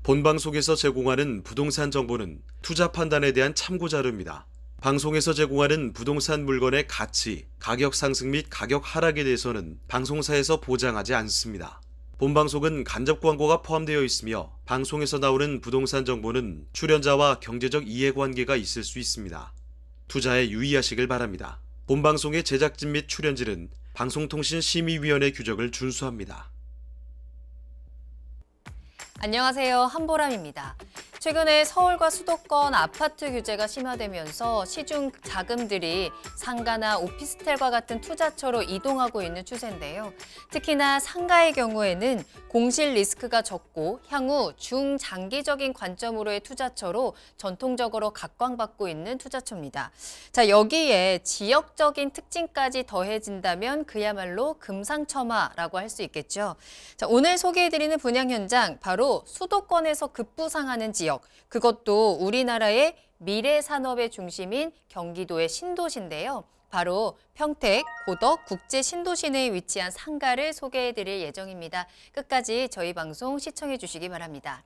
본방송에서 제공하는 부동산 정보는 투자 판단에 대한 참고 자료입니다. 방송에서 제공하는 부동산 물건의 가치, 가격 상승 및 가격 하락에 대해서는 방송사에서 보장하지 않습니다. 본방송은 간접 광고가 포함되어 있으며 방송에서 나오는 부동산 정보는 출연자와 경제적 이해관계가 있을 수 있습니다. 투자에 유의하시길 바랍니다. 본방송의 제작진 및 출연진은 방송통신심의위원회 규정을 준수합니다. 안녕하세요. 한보람입니다. 최근에 서울과 수도권 아파트 규제가 심화되면서 시중 자금들이 상가나 오피스텔과 같은 투자처로 이동하고 있는 추세인데요. 특히나 상가의 경우에는 공실 리스크가 적고 향후 중장기적인 관점으로의 투자처로 전통적으로 각광받고 있는 투자처입니다. 자, 여기에 지역적인 특징까지 더해진다면 그야말로 금상첨화라고 할 수 있겠죠. 자, 오늘 소개해드리는 분양 현장, 바로 수도권에서 급부상하는 지역, 그것도 우리나라의 미래 산업의 중심인 경기도의 신도시인데요. 바로 평택 고덕 국제 신도시 내에 위치한 상가를 소개해드릴 예정입니다. 끝까지 저희 방송 시청해 주시기 바랍니다.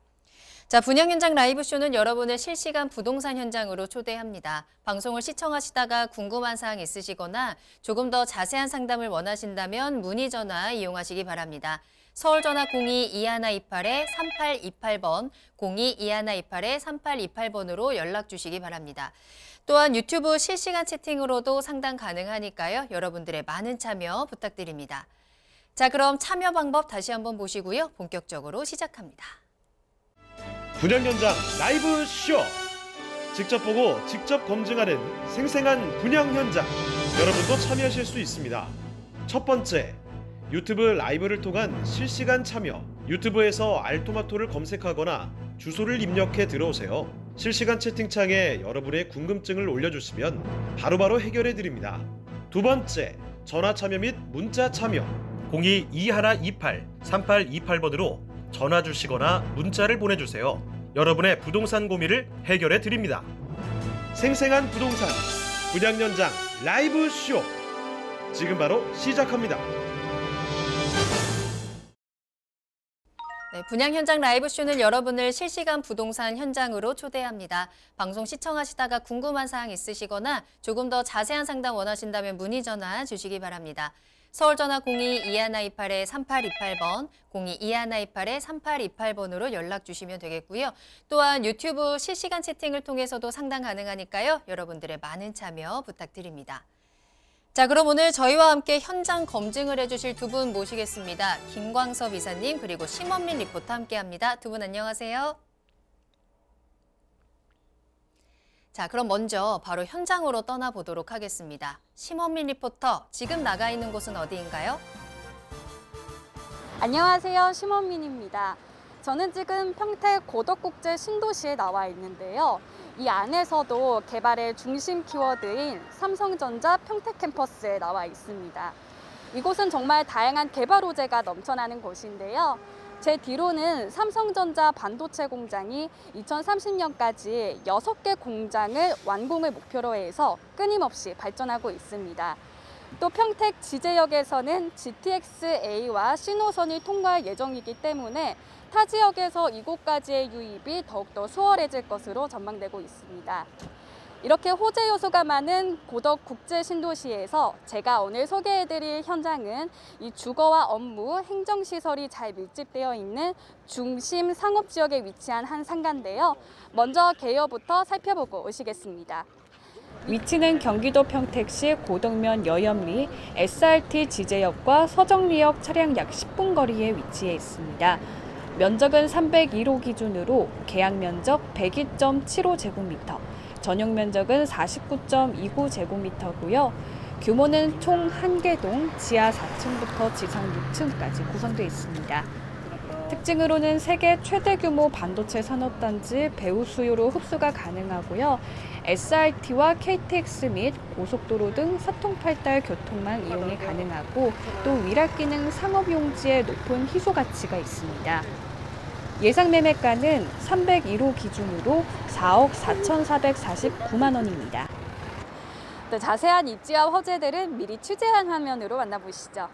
자, 분양 현장 라이브쇼는 여러분을 실시간 부동산 현장으로 초대합니다. 방송을 시청하시다가 궁금한 사항 있으시거나 조금 더 자세한 상담을 원하신다면 문의 전화 이용하시기 바랍니다. 서울 전화 02-2128-3828번, 02-2128-3828번으로 연락 주시기 바랍니다. 또한 유튜브 실시간 채팅으로도 상담 가능하니까요. 여러분들의 많은 참여 부탁드립니다. 자, 그럼 참여 방법 다시 한번 보시고요. 본격적으로 시작합니다. 분양 현장 라이브 쇼! 직접 보고 직접 검증하는 생생한 분양 현장, 여러분도 참여하실 수 있습니다. 첫 번째, 유튜브 라이브를 통한 실시간 참여. 유튜브에서 알토마토를 검색하거나 주소를 입력해 들어오세요. 실시간 채팅창에 여러분의 궁금증을 올려주시면 바로바로 해결해 드립니다. 두 번째, 전화 참여 및 문자 참여. 02-2128-3828번으로 전화 주시거나 문자를 보내주세요. 여러분의 부동산 고민을 해결해 드립니다. 생생한 부동산 분양 현장 라이브 쇼, 지금 바로 시작합니다. 네, 분양 현장 라이브쇼는 여러분을 실시간 부동산 현장으로 초대합니다. 방송 시청하시다가 궁금한 사항 있으시거나 조금 더 자세한 상담 원하신다면 문의 전화 주시기 바랍니다. 서울 전화 02-2128-3828번, 02-2128-3828번으로 연락 주시면 되겠고요. 또한 유튜브 실시간 채팅을 통해서도 상담 가능하니까요. 여러분들의 많은 참여 부탁드립니다. 자, 그럼 오늘 저희와 함께 현장 검증을 해주실 두 분 모시겠습니다. 김광섭 이사님 그리고 심원민 리포터 함께합니다. 두 분 안녕하세요. 자, 그럼 먼저 바로 현장으로 떠나보도록 하겠습니다. 심원민 리포터, 지금 나가 있는 곳은 어디인가요? 안녕하세요. 심원민입니다. 저는 지금 평택 고덕국제 신도시에 나와 있는데요. 이 안에서도 개발의 중심 키워드인 삼성전자 평택 캠퍼스에 나와 있습니다. 이곳은 정말 다양한 개발 호재가 넘쳐나는 곳인데요. 제 뒤로는 삼성전자 반도체 공장이 2030년까지 6개 공장을 완공을 목표로 해서 끊임없이 발전하고 있습니다. 또 평택 지제역에서는 GTX-A와 신호선이 통과할 예정이기 때문에 타 지역에서 이곳까지의 유입이 더욱더 수월해질 것으로 전망되고 있습니다. 이렇게 호재 요소가 많은 고덕 국제 신도시에서 제가 오늘 소개해드릴 현장은 이 주거와 업무, 행정시설이 잘 밀집되어 있는 중심 상업지역에 위치한 한 상가인데요. 먼저 개요부터 살펴보고 오시겠습니다. 위치는 경기도 평택시 고덕면 여염리 SRT 지제역과 서정리역 차량 약 10분 거리에 위치해 있습니다. 면적은 301호 기준으로 계약 면적 102.75제곱미터, 전용 면적은 49.29제곱미터고요. 규모는 총 1개 동 지하 4층부터 지상 6층까지 구성되어 있습니다. 특징으로는 세계 최대 규모 반도체 산업단지 배후 수요로 흡수가 가능하고요. SRT와 KTX 및 고속도로 등 사통팔달 교통망 이용이 가능하고 또 위락 기능 상업용지에 높은 희소 가치가 있습니다. 예상 매매가는 301호 기준으로 4억 4,449만 원입니다. 네, 자세한 입지와 호재들은 미리 취재한 화면으로 만나보시죠.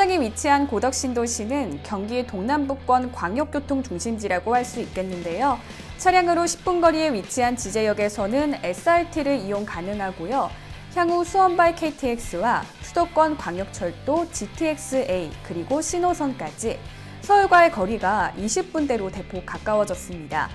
현장에 위치한 고덕 신도시는 경기 동남부권 광역교통 중심지라고 할 수 있겠는데요. 차량으로 10분 거리에 위치한 지제역에서는 SRT를 이용 가능하고요. 향후 수원발 KTX와 수도권 광역철도 GTX-A 그리고 신호선까지 서울과의 거리가 20분대로 대폭 가까워졌습니다.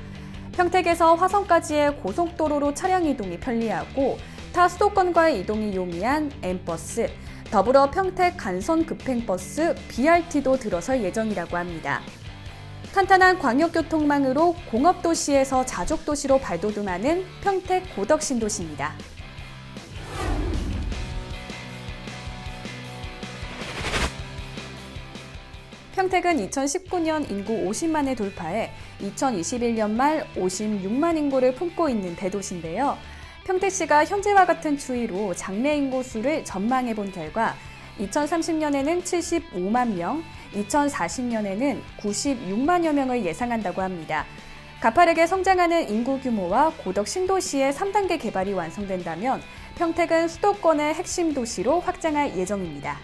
평택에서 화성까지의 고속도로로 차량 이동이 편리하고 타 수도권과의 이동이 용이한 M버스, 더불어 평택 간선 급행버스 BRT도 들어설 예정이라고 합니다. 탄탄한 광역교통망으로 공업도시에서 자족도시로 발돋움하는 평택 고덕 신도시입니다. 평택은 2019년 인구 50만을 돌파해 2021년 말 56만 인구를 품고 있는 대도시인데요. 평택시가 현재와 같은 추이로 장래 인구 수를 전망해 본 결과 2030년에는 75만 명, 2040년에는 96만여 명을 예상한다고 합니다. 가파르게 성장하는 인구 규모와 고덕 신도시의 3단계 개발이 완성된다면 평택은 수도권의 핵심 도시로 확장할 예정입니다.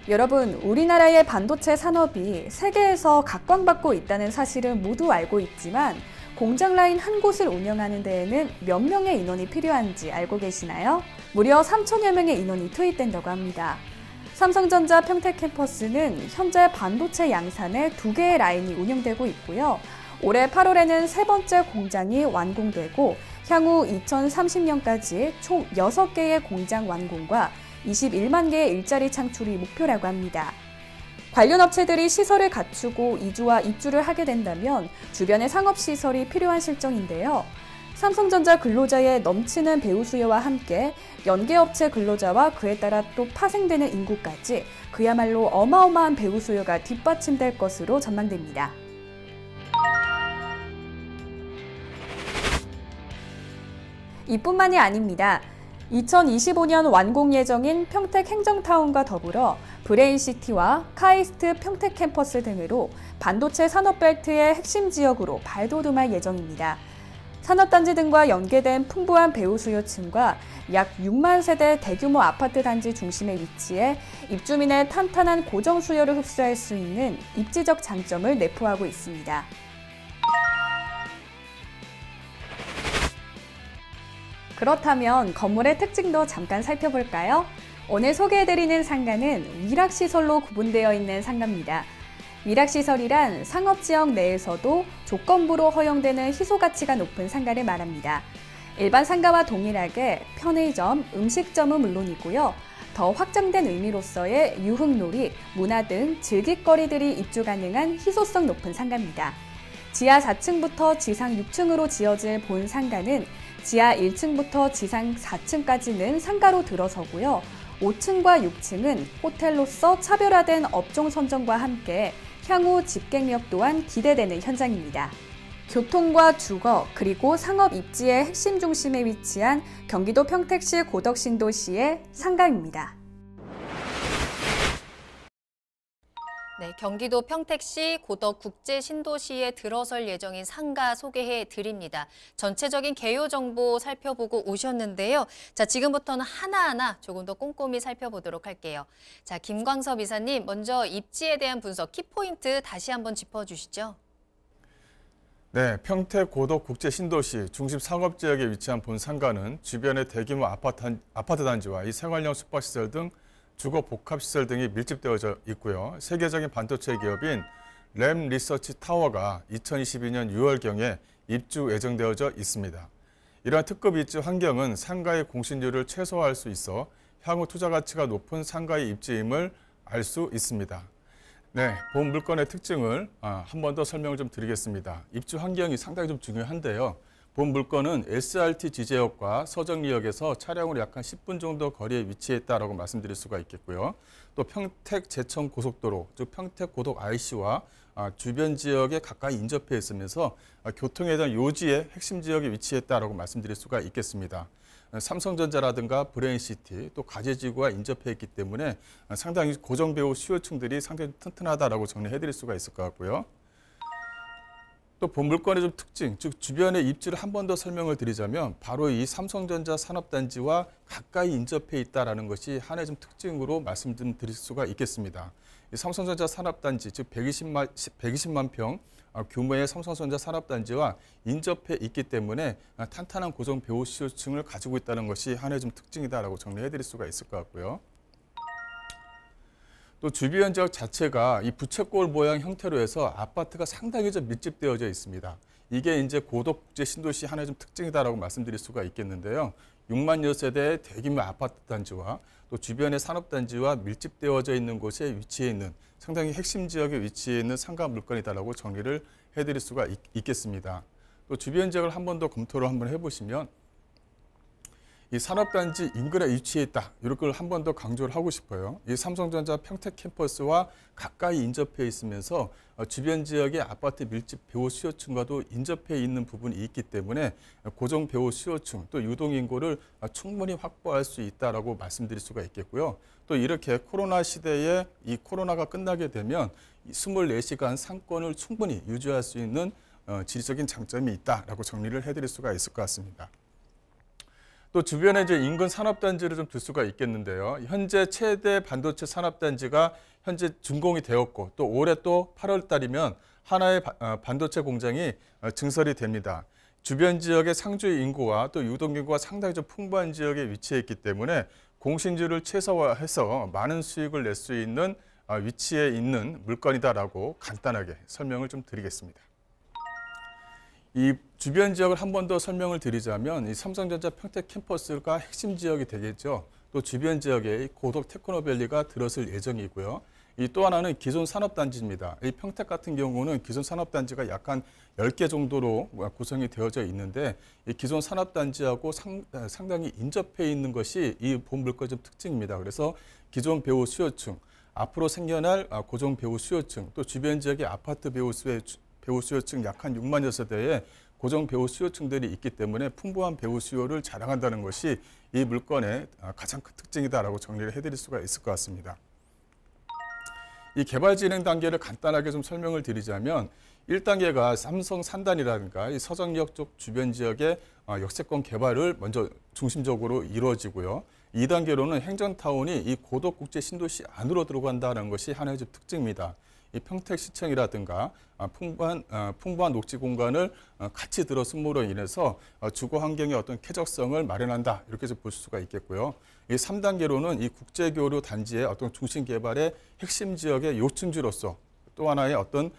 여러분, 우리나라의 반도체 산업이 세계에서 각광받고 있다는 사실은 모두 알고 있지만 공장 라인 한 곳을 운영하는 데에는 몇 명의 인원이 필요한지 알고 계시나요? 무려 3천여 명의 인원이 투입된다고 합니다. 삼성전자 평택 캠퍼스는 현재 반도체 양산에 2개의 라인이 운영되고 있고요. 올해 8월에는 세 번째 공장이 완공되고 향후 2030년까지 총 6개의 공장 완공과 21만 개의 일자리 창출이 목표라고 합니다. 관련 업체들이 시설을 갖추고 이주와 입주를 하게 된다면 주변의 상업시설이 필요한 실정인데요. 삼성전자 근로자의 넘치는 배우 수요와 함께 연계업체 근로자와 그에 따라 또 파생되는 인구까지 그야말로 어마어마한 배우 수요가 뒷받침될 것으로 전망됩니다. 이뿐만이 아닙니다. 2025년 완공 예정인 평택 행정타운과 더불어 브레인시티와 카이스트 평택 캠퍼스 등으로 반도체 산업벨트의 핵심 지역으로 발돋움할 예정입니다. 산업단지 등과 연계된 풍부한 배우 수요층과 약 6만 세대 대규모 아파트 단지 중심에 위치해 입주민의 탄탄한 고정 수요를 흡수할 수 있는 입지적 장점을 내포하고 있습니다. 그렇다면 건물의 특징도 잠깐 살펴볼까요? 오늘 소개해드리는 상가는 위락시설로 구분되어 있는 상가입니다. 위락시설이란 상업지역 내에서도 조건부로 허용되는 희소가치가 높은 상가를 말합니다. 일반 상가와 동일하게 편의점, 음식점은 물론이고요. 더 확장된 의미로서의 유흥놀이, 문화 등 즐길거리들이 입주 가능한 희소성 높은 상가입니다. 지하 4층부터 지상 6층으로 지어질 본 상가는 지하 1층부터 지상 4층까지는 상가로 들어서고요. 5층과 6층은 호텔로서 차별화된 업종 선정과 함께 향후 집객력 또한 기대되는 현장입니다. 교통과 주거 그리고 상업 입지의 핵심 중심에 위치한 경기도 평택시 고덕 신도시의 상가입니다. 네, 경기도 평택시 고덕 국제 신도시에 들어설 예정인 상가 소개해 드립니다. 전체적인 개요 정보 살펴보고 오셨는데요. 자, 지금부터는 하나하나 조금 더 꼼꼼히 살펴보도록 할게요. 자, 김광섭 이사님, 먼저 입지에 대한 분석, 키포인트 다시 한번 짚어주시죠. 네, 평택 고덕 국제 신도시 중심 상업지역에 위치한 본 상가는 주변의 대규모 아파트 단지와 이 생활형 숙박시설 등 주거 복합시설 등이 밀집되어져 있고요. 세계적인 반도체 기업인 램 리서치 타워가 2022년 6월경에 입주 예정되어져 있습니다. 이러한 특급 입지 환경은 상가의 공실률을 최소화할 수 있어 향후 투자 가치가 높은 상가의 입지임을 알 수 있습니다. 네, 본 물건의 특징을 한 번 더 설명을 좀 드리겠습니다. 입주 환경이 상당히 좀 중요한데요. 본 물건은 SRT 지제역과 서정리역에서 차량으로 약 한 10분 정도 거리에 위치해 있다라고 말씀드릴 수가 있겠고요. 또 평택 제천 고속도로, 즉 평택 고덕 IC와 주변 지역에 가까이 인접해 있으면서 교통에 대한 요지의 핵심 지역에 위치했다라고 말씀드릴 수가 있겠습니다. 삼성전자라든가 브레인시티, 또 가재지구와 인접해 있기 때문에 상당히 고정 배우 수요층들이 상당히 튼튼하다라고 정리해 드릴 수가 있을 것 같고요. 또 본 물건의 좀 특징, 즉 주변의 입지를 한 번 더 설명을 드리자면 바로 이 삼성전자 산업단지와 가까이 인접해 있다는 것이 하나의 좀 특징으로 말씀드릴 수가 있겠습니다. 이 삼성전자 산업단지, 즉 120만 평 규모의 삼성전자 산업단지와 인접해 있기 때문에 탄탄한 고정 배후 수요층을 가지고 있다는 것이 하나의 좀 특징이다라고 정리해 드릴 수가 있을 것 같고요. 또 주변 지역 자체가 이 부채꼴 모양 형태로 해서 아파트가 상당히 좀 밀집되어져 있습니다. 이게 이제 고덕국제 신도시 하나의 좀 특징이다라고 말씀드릴 수가 있겠는데요. 6만여 세대의 대규모 아파트 단지와 또 주변의 산업단지와 밀집되어져 있는 곳에 위치해 있는 상당히 핵심 지역에 위치해 있는 상가 물건이다라고 정리를 해드릴 수가 있겠습니다. 또 주변 지역을 한 번 더 검토를 한번 해보시면 이 산업단지 인근에 위치해 있다. 이런 걸 한 번 더 강조를 하고 싶어요. 이 삼성전자 평택 캠퍼스와 가까이 인접해 있으면서 주변 지역의 아파트 밀집 배후 수요층과도 인접해 있는 부분이 있기 때문에 고정 배후 수요층 또 유동 인구를 충분히 확보할 수 있다라고 말씀드릴 수가 있겠고요. 또 이렇게 코로나 시대에 이 코로나가 끝나게 되면 24시간 상권을 충분히 유지할 수 있는 지리적인 장점이 있다라고 정리를 해드릴 수가 있을 것 같습니다. 또 주변에 이제 인근 산업단지를 좀 둘 수가 있겠는데요. 현재 최대 반도체 산업단지가 현재 준공이 되었고 또 올해 또 8월 달이면 하나의 반도체 공장이 증설이 됩니다. 주변 지역의 상주의 인구와 또 유동 인구가 상당히 좀 풍부한 지역에 위치해 있기 때문에 공신주를 최소화해서 많은 수익을 낼 수 있는 위치에 있는 물건이다라고 간단하게 설명을 좀 드리겠습니다. 이 주변 지역을 한 번 더 설명을 드리자면 이 삼성전자 평택 캠퍼스가 핵심 지역이 되겠죠. 또 주변 지역에 고덕 테크노밸리가 들어설 예정이고요. 이 또 하나는 기존 산업단지입니다. 이 평택 같은 경우는 기존 산업단지가 약 한 10개 정도로 구성이 되어져 있는데 이 기존 산업단지하고 상당히 인접해 있는 것이 이 본 물건의 좀 특징입니다. 그래서 기존 배후 수요층, 앞으로 생겨날 고정 배후 수요층, 또 주변 지역의 아파트 배후 수요층 약 한 6만여 세대의 고정 배후 수요층들이 있기 때문에 풍부한 배후 수요를 자랑한다는 것이 이 물건의 가장 큰 특징이다라고 정리를 해드릴 수가 있을 것 같습니다. 이 개발 진행 단계를 간단하게 좀 설명을 드리자면 1단계가 삼성 산단이라든가 이 서정역 쪽 주변 지역의 역세권 개발을 먼저 중심적으로 이루어지고요. 2단계로는 행정타운이 이 고덕국제 신도시 안으로 들어간다는 것이 하나의 특징입니다. 이 평택시청이라든가 풍부한 녹지 공간을 같이 들어섬으로 인해서 주거 환경의 어떤 쾌적성을 마련한다 이렇게 볼 수가 있겠고요. 이 3단계로는 이 국제교류 단지의 어떤 중심 개발의 핵심 지역의 요충지로서 또 하나의 어떤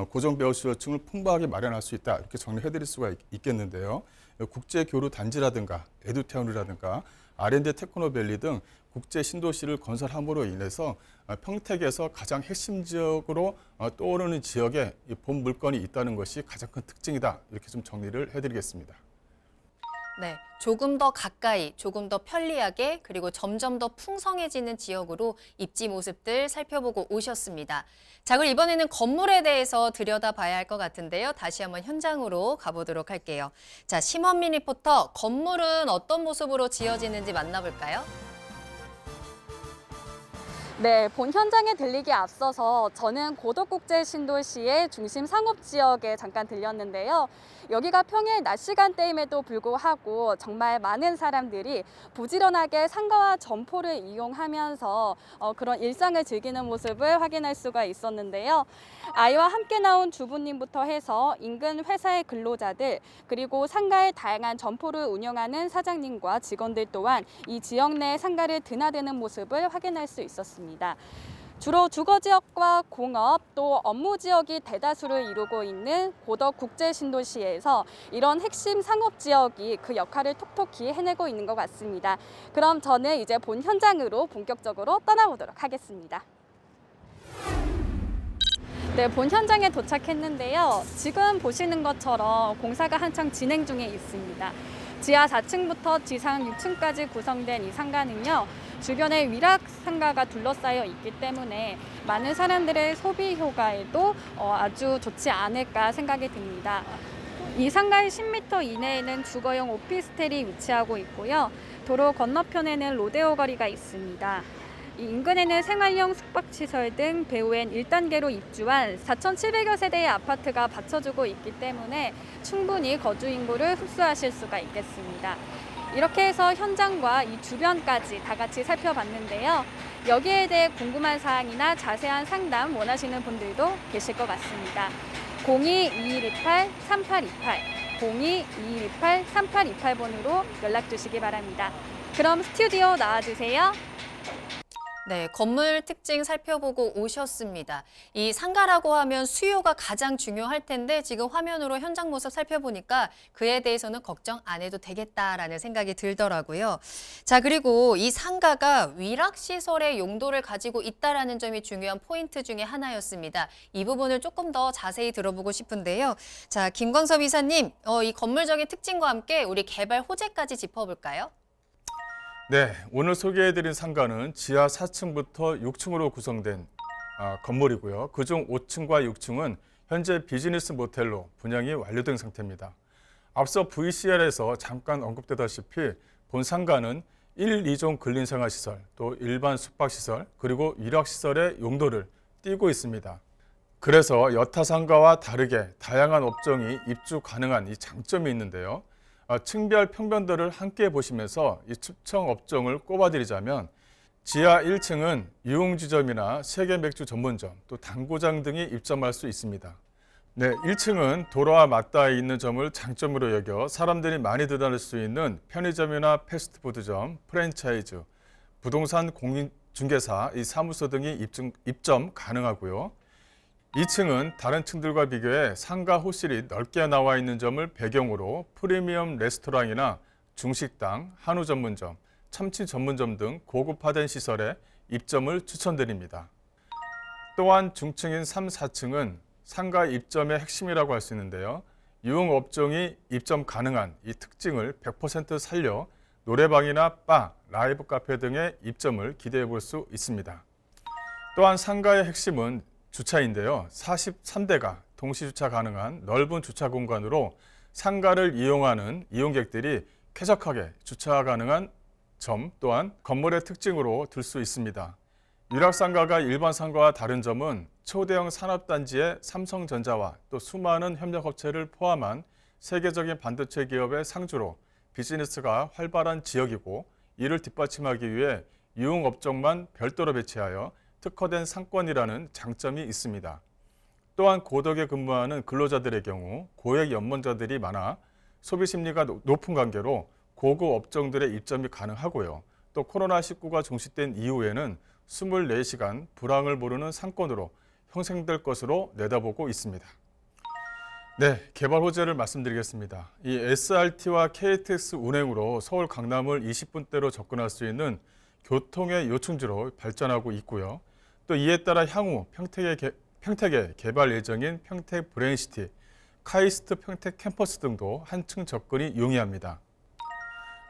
고정 배후 수요층을 풍부하게 마련할 수 있다 이렇게 정리해드릴 수가 있겠는데요. 국제교류 단지라든가 에듀타운이라든가 R&D 테크노밸리 등 국제 신도시를 건설함으로 인해서 평택에서 가장 핵심 지역으로 떠오르는 지역에 본 물건이 있다는 것이 가장 큰 특징이다. 이렇게 좀 정리를 해드리겠습니다. 네, 조금 더 가까이, 조금 더 편리하게, 그리고 점점 더 풍성해지는 지역으로 입지 모습들 살펴보고 오셨습니다. 자, 그럼 이번에는 건물에 대해서 들여다봐야 할 것 같은데요. 다시 한번 현장으로 가보도록 할게요. 자, 심원민 리포터, 건물은 어떤 모습으로 지어지는지 만나볼까요? 네, 본 현장에 들리기 앞서서 저는 고덕국제 신도시의 중심 상업지역에 잠깐 들렸는데요. 여기가 평일 낮 시간대임에도 불구하고 정말 많은 사람들이 부지런하게 상가와 점포를 이용하면서 그런 일상을 즐기는 모습을 확인할 수가 있었는데요. 아이와 함께 나온 주부님부터 해서 인근 회사의 근로자들, 그리고 상가의 다양한 점포를 운영하는 사장님과 직원들 또한 이 지역 내 상가를 드나드는 모습을 확인할 수 있었습니다. 주로 주거지역과 공업 또 업무지역이 대다수를 이루고 있는 고덕국제신도시에서 이런 핵심 상업지역이 그 역할을 톡톡히 해내고 있는 것 같습니다. 그럼 저는 이제 본 현장으로 본격적으로 떠나보도록 하겠습니다. 네, 본 현장에 도착했는데요. 지금 보시는 것처럼 공사가 한창 진행 중에 있습니다. 지하 4층부터 지상 6층까지 구성된 이 상가는요. 주변에 위락 상가가 둘러싸여 있기 때문에 많은 사람들의 소비 효과에도 아주 좋지 않을까 생각이 듭니다. 이 상가의 10m 이내에는 주거용 오피스텔이 위치하고 있고요. 도로 건너편에는 로데오 거리가 있습니다. 이 인근에는 생활형 숙박시설 등 배후엔 1단계로 입주한 4,700여 세대의 아파트가 받쳐주고 있기 때문에 충분히 거주 인구를 흡수하실 수가 있겠습니다. 이렇게 해서 현장과 이 주변까지 다 같이 살펴봤는데요. 여기에 대해 궁금한 사항이나 자세한 상담 원하시는 분들도 계실 것 같습니다. 02-2128-3828, 02-2128-3828번으로 연락 주시기 바랍니다. 그럼 스튜디오 나와주세요. 네, 건물 특징 살펴보고 오셨습니다. 이 상가라고 하면 수요가 가장 중요할 텐데 지금 화면으로 현장 모습 살펴보니까 그에 대해서는 걱정 안 해도 되겠다라는 생각이 들더라고요. 자, 그리고 이 상가가 위락시설의 용도를 가지고 있다라는 점이 중요한 포인트 중에 하나였습니다. 이 부분을 조금 더 자세히 들어보고 싶은데요. 자, 김광섭 이사님, 이 건물적인 특징과 함께 우리 개발 호재까지 짚어볼까요? 네, 오늘 소개해드린 상가는 지하 4층부터 6층으로 구성된 건물이고요. 그중 5층과 6층은 현재 비즈니스 모텔로 분양이 완료된 상태입니다. 앞서 VCR에서 잠깐 언급되다시피 본 상가는 1, 2종 근린생활시설, 또 일반 숙박시설, 그리고 일학시설의 용도를 띠고 있습니다. 그래서 여타 상가와 다르게 다양한 업종이 입주 가능한 이 장점이 있는데요. 층별 평면도를 함께 보시면서 이 측정 업종을 꼽아드리자면 지하 1층은 유흥주점이나 세계 맥주 전문점, 또 당구장 등이 입점할 수 있습니다. 네, 1층은 도로와 맞닿아 있는 점을 장점으로 여겨 사람들이 많이 들다닐 수 있는 편의점이나 패스트푸드점, 프랜차이즈, 부동산 공인중개사, 이 사무소 등이 입점 가능하고요. 2층은 다른 층들과 비교해 상가 호실이 넓게 나와 있는 점을 배경으로 프리미엄 레스토랑이나 중식당, 한우 전문점, 참치 전문점 등 고급화된 시설에 입점을 추천드립니다. 또한 중층인 3, 4층은 상가 입점의 핵심이라고 할 수 있는데요. 유흥업종이 입점 가능한 이 특징을 100% 살려 노래방이나 바, 라이브 카페 등의 입점을 기대해 볼 수 있습니다. 또한 상가의 핵심은 주차인데요. 43대가 동시주차 가능한 넓은 주차 공간으로 상가를 이용하는 이용객들이 쾌적하게 주차 가능한 점 또한 건물의 특징으로 들 수 있습니다. 유락상가가 일반 상가와 다른 점은 초대형 산업단지의 삼성전자와 또 수많은 협력업체를 포함한 세계적인 반도체 기업의 상주로 비즈니스가 활발한 지역이고, 이를 뒷받침하기 위해 유흥업종만 별도로 배치하여 특화된 상권이라는 장점이 있습니다. 또한 고덕에 근무하는 근로자들의 경우 고액 연봉자들이 많아 소비 심리가 높은 관계로 고급 업종들의 입점이 가능하고요. 또 코로나19가 종식된 이후에는 24시간 불황을 모르는 상권으로 형성될 것으로 내다보고 있습니다. 네, 개발 호재를 말씀드리겠습니다. 이 SRT와 KTX 운행으로 서울 강남을 20분대로 접근할 수 있는 교통의 요충지로 발전하고 있고요. 또 이에 따라 향후 평택에 개발 예정인 평택 브레인시티, 카이스트 평택 캠퍼스 등도 한층 접근이 용이합니다.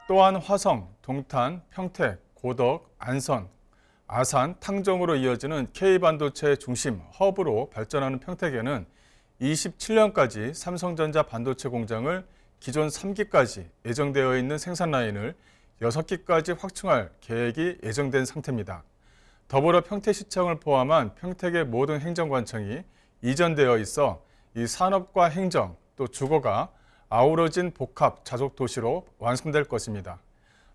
또한 화성, 동탄, 평택, 고덕, 안선, 아산, 탕정으로 이어지는 K반도체 중심 허브로 발전하는 평택에는 27년까지 삼성전자 반도체 공장을 기존 3기까지 예정되어 있는 생산 라인을 6기까지 확충할 계획이 예정된 상태입니다. 더불어 평택시청을 포함한 평택의 모든 행정관청이 이전되어 있어 이 산업과 행정 또 주거가 아우러진 복합 자족 도시로 완성될 것입니다.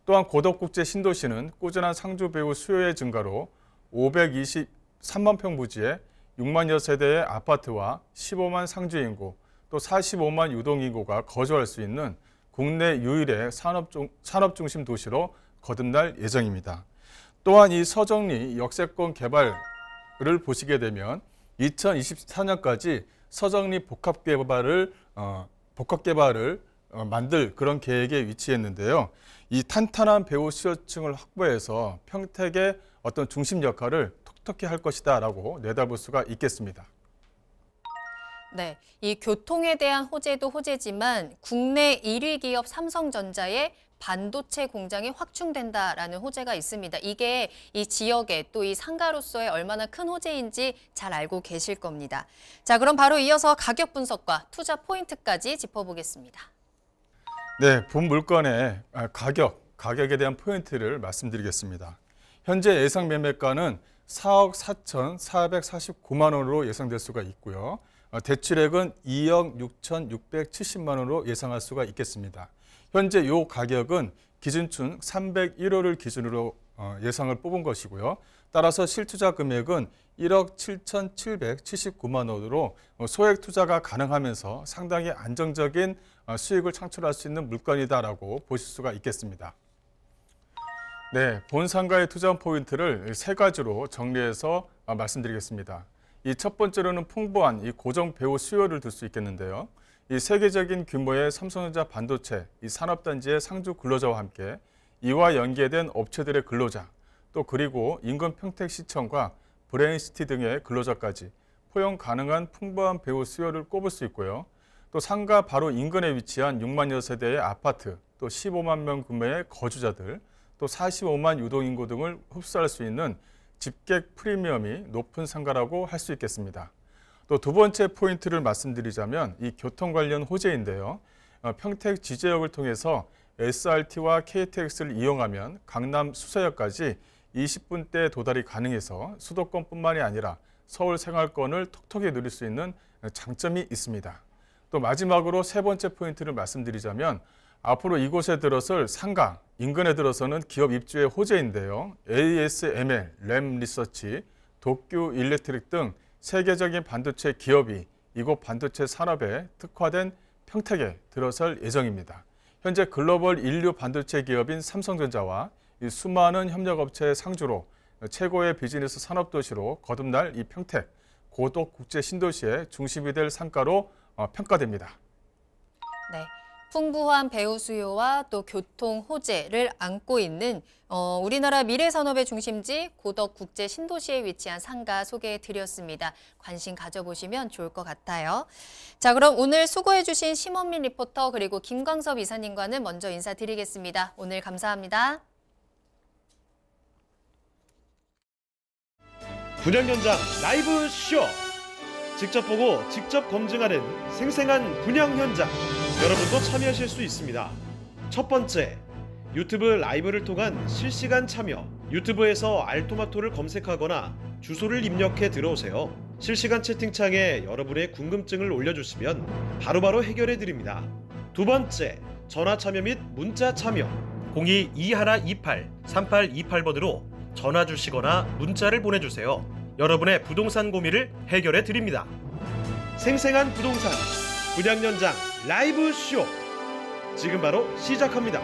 또한 고덕국제 신도시는 꾸준한 상주 배우 수요의 증가로 523만 평 부지에 6만여 세대의 아파트와 15만 상주 인구, 또 45만 유동 인구가 거주할 수 있는 국내 유일의 산업중심 도시로 거듭날 예정입니다. 또한 이 서정리 역세권 개발을 보시게 되면 2024년까지 서정리 복합개발을 만들 그런 계획에 위치했는데요. 이 탄탄한 배후 수요층을 확보해서 평택의 어떤 중심 역할을 톡톡히 할 것이다라고 내다볼 수가 있겠습니다. 네, 이 교통에 대한 호재도 호재지만 국내 1위 기업 삼성전자의 반도체 공장이 확충된다라는 호재가 있습니다. 이게 이 지역에 또 이 상가로서의 얼마나 큰 호재인지 잘 알고 계실 겁니다. 자, 그럼 바로 이어서 가격 분석과 투자 포인트까지 짚어보겠습니다. 네, 본 물건의 가격에 대한 포인트를 말씀드리겠습니다. 현재 예상 매매가는 4억 4,449만 원으로 예상될 수가 있고요. 대출액은 2억 6,670만 원으로 예상할 수가 있겠습니다. 현재 이 가격은 기준층 301호를 기준으로 예상을 뽑은 것이고요. 따라서 실투자 금액은 1억 7,779만 원으로 소액 투자가 가능하면서 상당히 안정적인 수익을 창출할 수 있는 물건이다라고 보실 수가 있겠습니다. 네, 본상가의 투자 포인트를 세 가지로 정리해서 말씀드리겠습니다. 이 첫 번째로는 풍부한 이 고정 배후 수요를 들 수 있겠는데요. 이 세계적인 규모의 삼성전자 반도체 이 산업단지의 상주 근로자와 함께 이와 연계된 업체들의 근로자, 또 그리고 인근 평택시청과 브레인시티 등의 근로자까지 포용 가능한 풍부한 배후 수요를 꼽을 수 있고요. 또 상가 바로 인근에 위치한 6만여 세대의 아파트, 또 15만 명 규모의 거주자들, 또 45만 유동인구 등을 흡수할 수 있는 집객 프리미엄이 높은 상가라고 할 수 있겠습니다. 또 두 번째 포인트를 말씀드리자면 이 교통 관련 호재인데요. 평택 지제역을 통해서 SRT와 KTX를 이용하면 강남 수서역까지 20분대 도달이 가능해서 수도권뿐만이 아니라 서울 생활권을 톡톡히 누릴 수 있는 장점이 있습니다. 또 마지막으로 세 번째 포인트를 말씀드리자면 앞으로 이곳에 들어설 상가, 인근에 들어서는 기업 입주의 호재인데요. ASML, 램리서치, 도쿄 일렉트릭 등 세계적인 반도체 기업이 이곳 반도체 산업에 특화된 평택에 들어설 예정입니다. 현재 글로벌 인류 반도체 기업인 삼성전자와 이 수많은 협력업체의 상주로 최고의 비즈니스 산업도시로 거듭날 이 평택, 고덕 국제 신도시의 중심이 될 상가로 평가됩니다. 네. 풍부한 배후 수요와 또 교통 호재를 안고 있는 우리나라 미래 산업의 중심지 고덕 국제 신도시에 위치한 상가 소개해 드렸습니다. 관심 가져보시면 좋을 것 같아요. 자, 그럼 오늘 수고해 주신 심원민 리포터 그리고 김광섭 이사님과는 먼저 인사드리겠습니다. 오늘 감사합니다. 분양 현장 라이브 쇼! 직접 보고 직접 검증하는 생생한 분양 현장, 여러분도 참여하실 수 있습니다. 첫 번째, 유튜브 라이브를 통한 실시간 참여. 유튜브에서 알토마토를 검색하거나 주소를 입력해 들어오세요. 실시간 채팅창에 여러분의 궁금증을 올려주시면 바로바로 해결해 드립니다. 두 번째, 전화 참여 및 문자 참여. 02-2128-3828번으로 전화 주시거나 문자를 보내주세요. 여러분의 부동산 고민을 해결해 드립니다. 생생한 부동산 분양 현장 라이브 쇼, 지금 바로 시작합니다.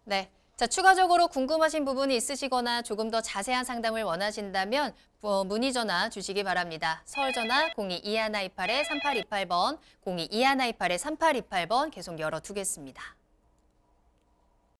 네. 자, 추가적으로 궁금하신 부분이 있으시거나 조금 더 자세한 상담을 원하신다면 문의 전화 주시기 바랍니다. 서울 전화 02-2128-3828번, 02-2128-3828번 계속 열어두겠습니다.